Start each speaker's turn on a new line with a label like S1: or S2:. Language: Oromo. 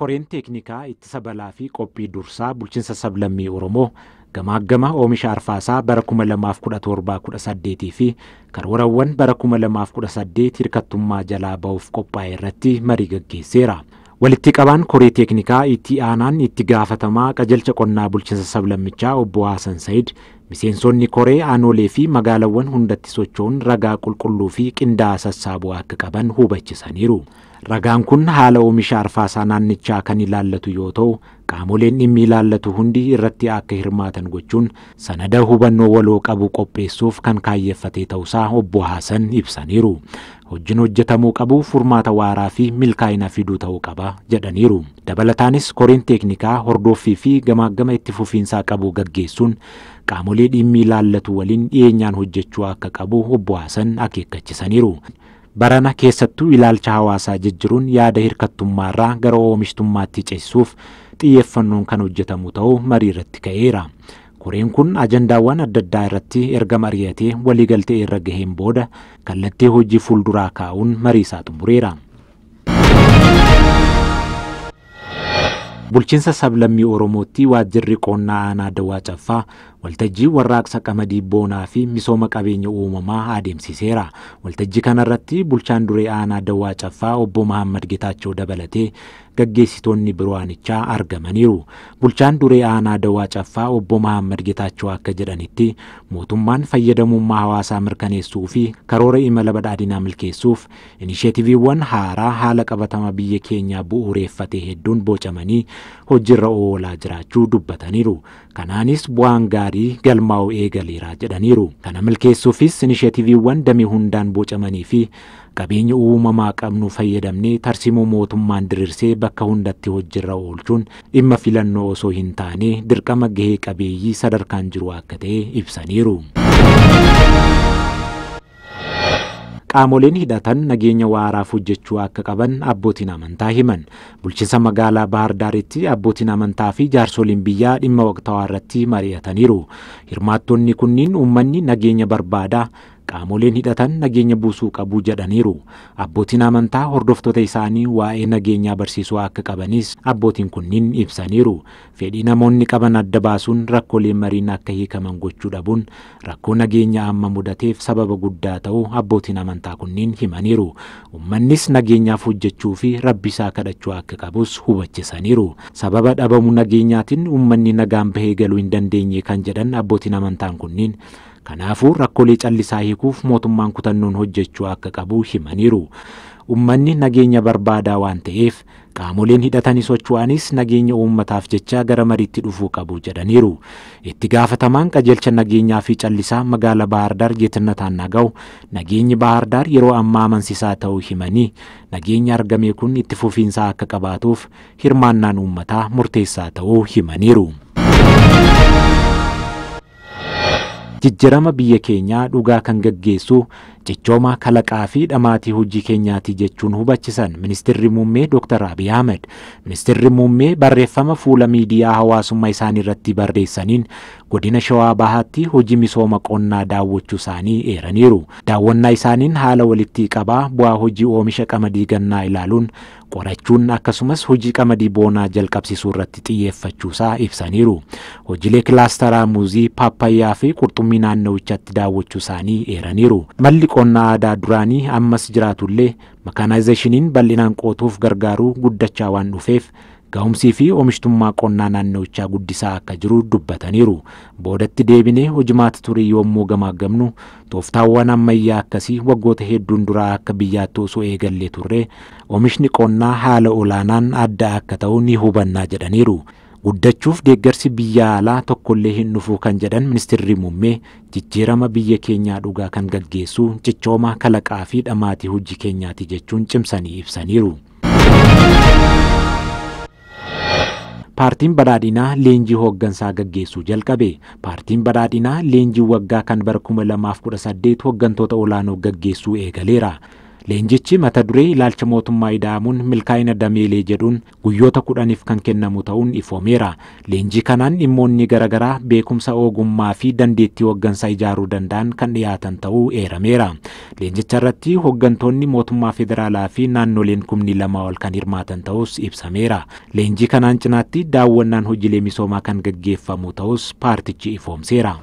S1: Koreen teeknikaa ittisa balaa fi qophii dursaa bulchiinsa sablammii Oromoo gamaagama oomisha arfaasaa bara 2017-18 fi karoorawwan bara 2018 hirkattummaa jalaa ba'uuf qophaa'e irratti marii gaggeesseera. Walitti qabaan koree teeknikaa itti aanaan itti gaafatamaa qajeelcha qonnaa bulchiinsa sablammichaa obbo Haasan Said miseensonni koree aanolee fi magaalawwan hundatti socho'uun ragaa qulqulluu fi qindaa'aa sassaabuu akka qaban hubachisaniiru. Ragaan kun haala oomisha arfaasaa naannichaa kan ilaallatu yoo ta'u, qaamoleen dhimmi ilaallatu hundi irratti akka hirmaatan gochuun sanada hubannoo waloo qabu qopheessuuf kan kaayyeffatee ta'uusaa obbo Haasan ibsaniiru. Hojiin hojjetamuu qabu furmaata waaraa fi milkaa'ina fiduu ta'uu qaba jedhaniiru. Dabalataanis koreen teeknikaa hordoffii fi gamaagama itti fufiinsaa qabu gaggeessuun qaamolee dhimmi ilaallatu waliin dhiyeenyaan hojjechuu akka qabu obbo Haasan akeekkachisaniiru. Barana keessattuu ilaalcha hawaasaa jijjiiruun yaada hirkattummaarraa gara oomishtummaatti ceesisuuf xiyyeeffannoon kan hojjetamu ta'uu marii irratti ka'eera. Koreen kun ajandaawwan adda addaa irratti erga mari'atee waliigaltee irra gaheen booda kallattii hojii fuulduraa kaa'uun marii isaa xumureera. Bulchiinsa sablammii Oromootti waajjirri qonnaa aanaa Dawaa Caffaa waltajjii warraaqsa qamadii boonaa fi misooma qabeenya uumamaa adeemsiseera. Waltajjii kanarratti bulchaan duree aanaa Dawaa Caffaa obbo Mahammad Getaachoo dabalatee gaggeessitoonni biroo aanichaa argamaniiru. Bulchaan duree aanaa Dawaa Caffaa obbo Mahammad Getaachoo akka jedhanitti mootummaan fayyadamummaa hawaasaa mirkaneessuu fi karoora imala badhaadhinaa milkeessuuf inisheetiiviiwwan haaraa haala qabatama biyya keenyaa bu'uureeffatee hedduun bocamanii hojiirra oolaa jiraachuu dubbataniiru. Kanaanis bu'aan gaarii galmaa'uu eegaleera jedhaniiru. Kana milkeessuufis inisheetiiviiwwan damee hundaan bocamanii fi qabeenya uumamaa qabnu fayyadamnee tarsiimoo mootummaan diriirsee bakka hundatti hojiirra oolchuun dhimma filannoo osoo hin taane dirqama gahee qabeeyyii sadarkaan jiru akka ta'e ibsaniiru. Qaamoleen hidhatan nageenya waaraaf hojjechuu akka qaban abbootiin amantaa himan. Bulchiinsa magaalaa Bahar Daaritti abbootiin amantaa fi jaarsoliin biyyaa dhimma waqtaawaa irratti mari'ataniiru. Hirmaattonni kunniin uummanni nageenya barbaada, qaamoleen hidhatan nageenya buusuu qabu jedhaniiru. Abbootiin amantaa hordoftoota isaanii waa'ee nageenyaa barsiisuu akka qabanis abbootiin kunniin ibsaniiru. Fedhii namoonni qaban adda baasuun rakkoolee mariin akka hiikaman gochuu dhabuun rakkoo nageenya amma mudateef sababa guddaa ta'uu abbootiin amantaa kunniin himaniiru. Uummannis nageenyaaf hojjechuu fi rabbisaa kadhachuu akka qabus hubachisaniiru. Sababa dhabamuu nageenyaatiin uummanni nagaan bahee galuu hin dandeenye kan jedhan abbootiin amantaan kunniin kanaafuu rakkoolee callisaa hiikuuf mootummaan kutannoon hojjechuu akka qabu himaniiru. Uummanni nageenya barbaadaa waan ta'eef qaamoleen hidhatanii socho'anis nageenya uummataaf jecha gara mariitti dhufuu qabu jedhaniiru. Itti gaafatamaan qajeelcha nageenyaa fi callisaa magaalaa Bahar Daar Geetinataan Nagaa'u nageenyi Bahar Daar yeroo ammaa amansiisaa ta'uu himanii nageenya argame kun itti fufiinsaa akka qabaatuuf hirmaannaan uummataa murteessaa ta'uu himaniiru. Jijjiirama biyya keenyaa dhugaa kan gaggeessu cichooma kalaqaa fi dhamaatii hojii keenyaati jechuun hubachisan Ministeerri Muummee Dr. Abiy Ahmed. Ministeerri Muummee barreeffama fuula miidiyaa hawaasummaa isaanii irratti barreessaniin godina Shawaa Bahaatti hojii misooma qonnaa daawwachuu isaanii eeraniiru. Daawwannaa isaaniin haala walitti qabaa bu'aa hojii oomisha qamadii gannaa ilaaluun qorachuun akkasumas hojii qamadii boonaa jalqabsiisuu irratti xiyyeeffachuusaa ibsaniiru. Hojiilee kilaasteraa muuzii, paappaayyaa fi qurxummii naannawichaatti daawwachuu isaanii eeraniiru. Malli qonnaa aadaa duraanii ammas jiraatullee makaanaayizeeshiniin bal'inaan qootuuf gargaaruu guddachaa waan dhufeef ga'umsii fi oomishtummaa qonnaa naannawichaa guddisaa akka jiru dubbataniiru. Boodatti deebinee hojimaata turii yommuu gamaagamnu tooftaawwan ammayyaa akkasii waggoota hedduun duraa akka biyyaatti osoo eegallee turre oomishni qonnaa haala olaanaan adda akka ta'u ni hubannaa jedhaniiru. Guddachuuf deeggarsi biyya alaa tokkollee hin dhufu kan jedhan Ministeerri Muummee jijjiirama biyya keenyaa dhugaa kan gaggeessu cichooma kalaqaa fi dhamaatii hojii keenyaati jechuun cimsanii ibsaniiru. Paartiin badhaadhinaa leenjii hooggansaa gaggeessuu jalqabe. Paartiin badhaadhinaa leenjii waggaa kan bara 2018 hooggantoota olaanoo gaggeessuu eegaleera. Leenjichi mata duree ilaalcha mootummaa ida'amuun milkaa'ina dameelee jedhuun guyyoota 10f kan kennamu ta'uun ifoomeera. Leenjii kanaan dhimmoonni garaagaraa beekumsa ogummaa fi dandeettii hooggansaa ijaaruu danda'an kan dhiyaatan ta'uu eerameera. Leenjicha irratti hooggantoonni mootummaa federaalaa fi naannoleen 2,000 ol kan hirmaatan ta'us ibsameera. Leenjii kanaan cinaatti daawwannaan hojiilee misoomaa kan gaggeeffamu ta'us paartichi ifoomseera.